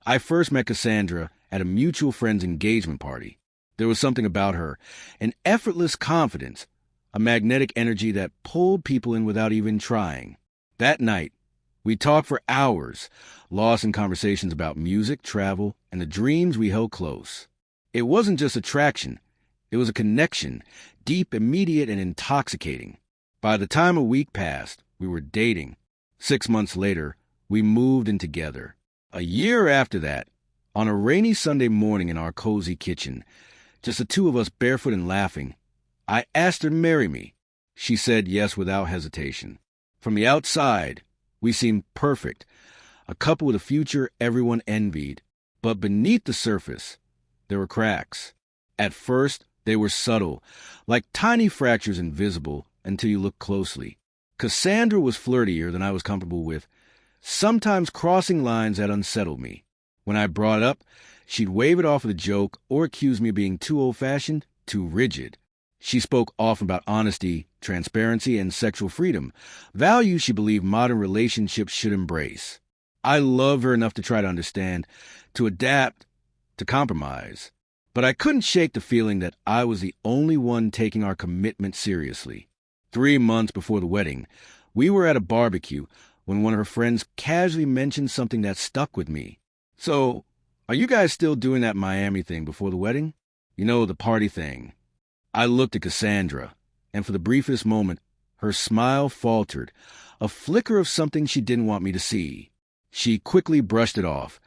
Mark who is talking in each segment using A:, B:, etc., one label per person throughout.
A: I first met Cassandra at a mutual friend's engagement party. There was something about her, an effortless confidence, a magnetic energy that pulled people in without even trying. That night, we talked for hours, lost in conversations about music, travel, and the dreams we held close. It wasn't just attraction. It was a connection, deep, immediate, and intoxicating. By the time a week passed, we were dating. 6 months later, we moved in together. A year after that, on a rainy Sunday morning in our cozy kitchen, just the two of us barefoot and laughing, I asked her to marry me. She said yes without hesitation. From the outside, we seemed perfect, a couple with a future everyone envied. But beneath the surface, there were cracks. At first, they were subtle, like tiny fractures invisible until you looked closely. Cassandra was flirtier than I was comfortable with, sometimes crossing lines that unsettled me. When I brought it up, she'd wave it off with a joke or accuse me of being too old-fashioned, too rigid. She spoke often about honesty, transparency, and sexual freedom, values she believed modern relationships should embrace. I loved her enough to try to understand, to adapt, to compromise. But I couldn't shake the feeling that I was the only one taking our commitment seriously. 3 months before the wedding, we were at a barbecue when one of her friends casually mentioned something that stuck with me. "So, are you guys still doing that Miami thing before the wedding? You know, the party thing." I looked at Cassandra, and for the briefest moment, her smile faltered, a flicker of something she didn't want me to see. She quickly brushed it off,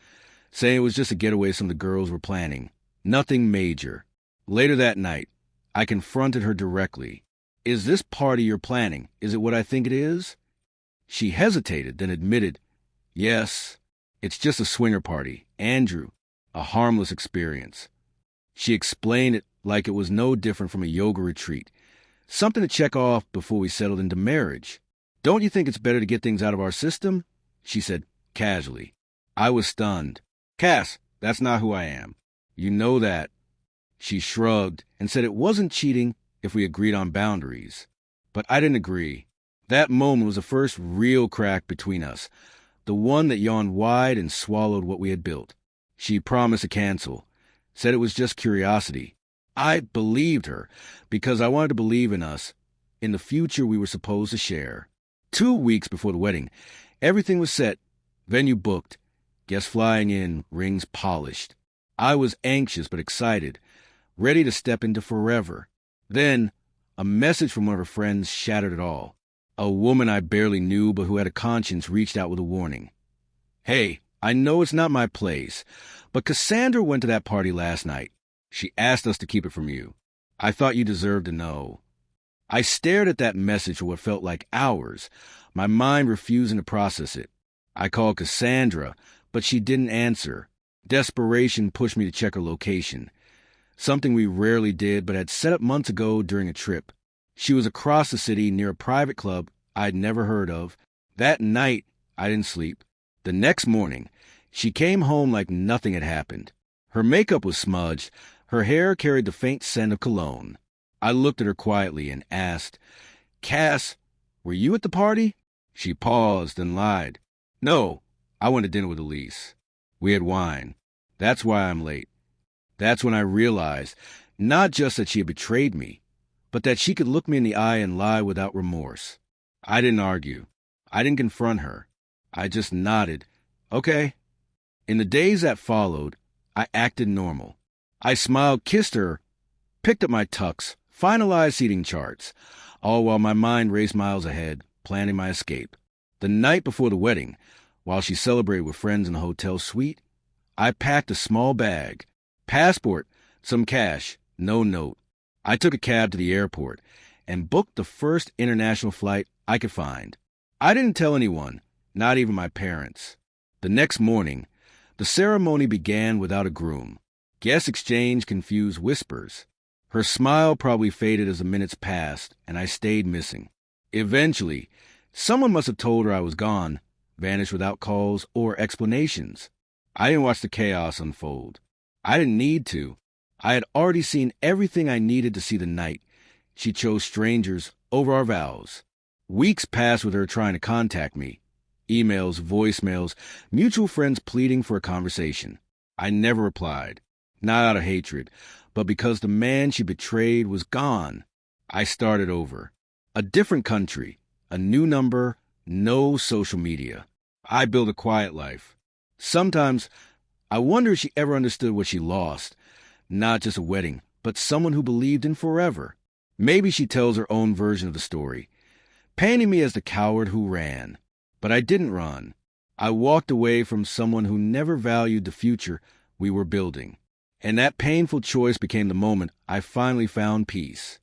A: saying it was just a getaway some of the girls were planning. Nothing major. Later that night, I confronted her directly. "Is this party you're planning? Is it what I think it is?" She hesitated, then admitted, "Yes, it's just a swinger party. Andrew, a harmless experience." She explained it like it was no different from a yoga retreat, something to check off before we settled into marriage. "Don't you think it's better to get things out of our system?" she said casually. I was stunned. "Cass, that's not who I am. You know that." She shrugged and said it wasn't cheating if we agreed on boundaries. But I didn't agree. That moment was the first real crack between us, the one that yawned wide and swallowed what we had built. She promised to cancel, said it was just curiosity. I believed her because I wanted to believe in us, in the future we were supposed to share. 2 weeks before the wedding, everything was set, venue booked, guests flying in, rings polished. I was anxious but excited, ready to step into forever. Then, a message from one of her friends shattered it all. A woman I barely knew but who had a conscience reached out with a warning. "Hey, I know it's not my place, but Cassandra went to that party last night. She asked us to keep it from you. I thought you deserved to know." I stared at that message for what felt like hours, my mind refusing to process it. I called Cassandra, but she didn't answer. Desperation pushed me to check her location, something we rarely did but had set up months ago during a trip. She was across the city near a private club I'd never heard of. That night, I didn't sleep. The next morning, she came home like nothing had happened. Her makeup was smudged. Her hair carried the faint scent of cologne. I looked at her quietly and asked, "Cass, were you at the party?" She paused and lied. "No, I went to dinner with Elise. We had wine. That's why I'm late." That's when I realized, not just that she had betrayed me, but that she could look me in the eye and lie without remorse. I didn't argue. I didn't confront her. I just nodded. "Okay." In the days that followed, I acted normal. I smiled, kissed her, picked up my tux, finalized seating charts, all while my mind raced miles ahead, planning my escape. The night before the wedding, while she celebrated with friends in the hotel suite, I packed a small bag, passport, some cash, no note. I took a cab to the airport and booked the first international flight I could find. I didn't tell anyone, not even my parents. The next morning, the ceremony began without a groom. Guests exchanged confused whispers. Her smile probably faded as the minutes passed, and I stayed missing. Eventually, someone must have told her I was gone, vanished without calls or explanations. I didn't watch the chaos unfold. I didn't need to. I had already seen everything I needed to see the night. She chose strangers over our vows. Weeks passed with her trying to contact me. Emails, voicemails, mutual friends pleading for a conversation. I never replied, not out of hatred, but because the man she betrayed was gone. I started over. A different country, a new number, no social media. I built a quiet life. Sometimes I wonder if she ever understood what she lost. Not just a wedding, but someone who believed in forever. Maybe she tells her own version of the story, painting me as the coward who ran. But I didn't run. I walked away from someone who never valued the future we were building. And that painful choice became the moment I finally found peace.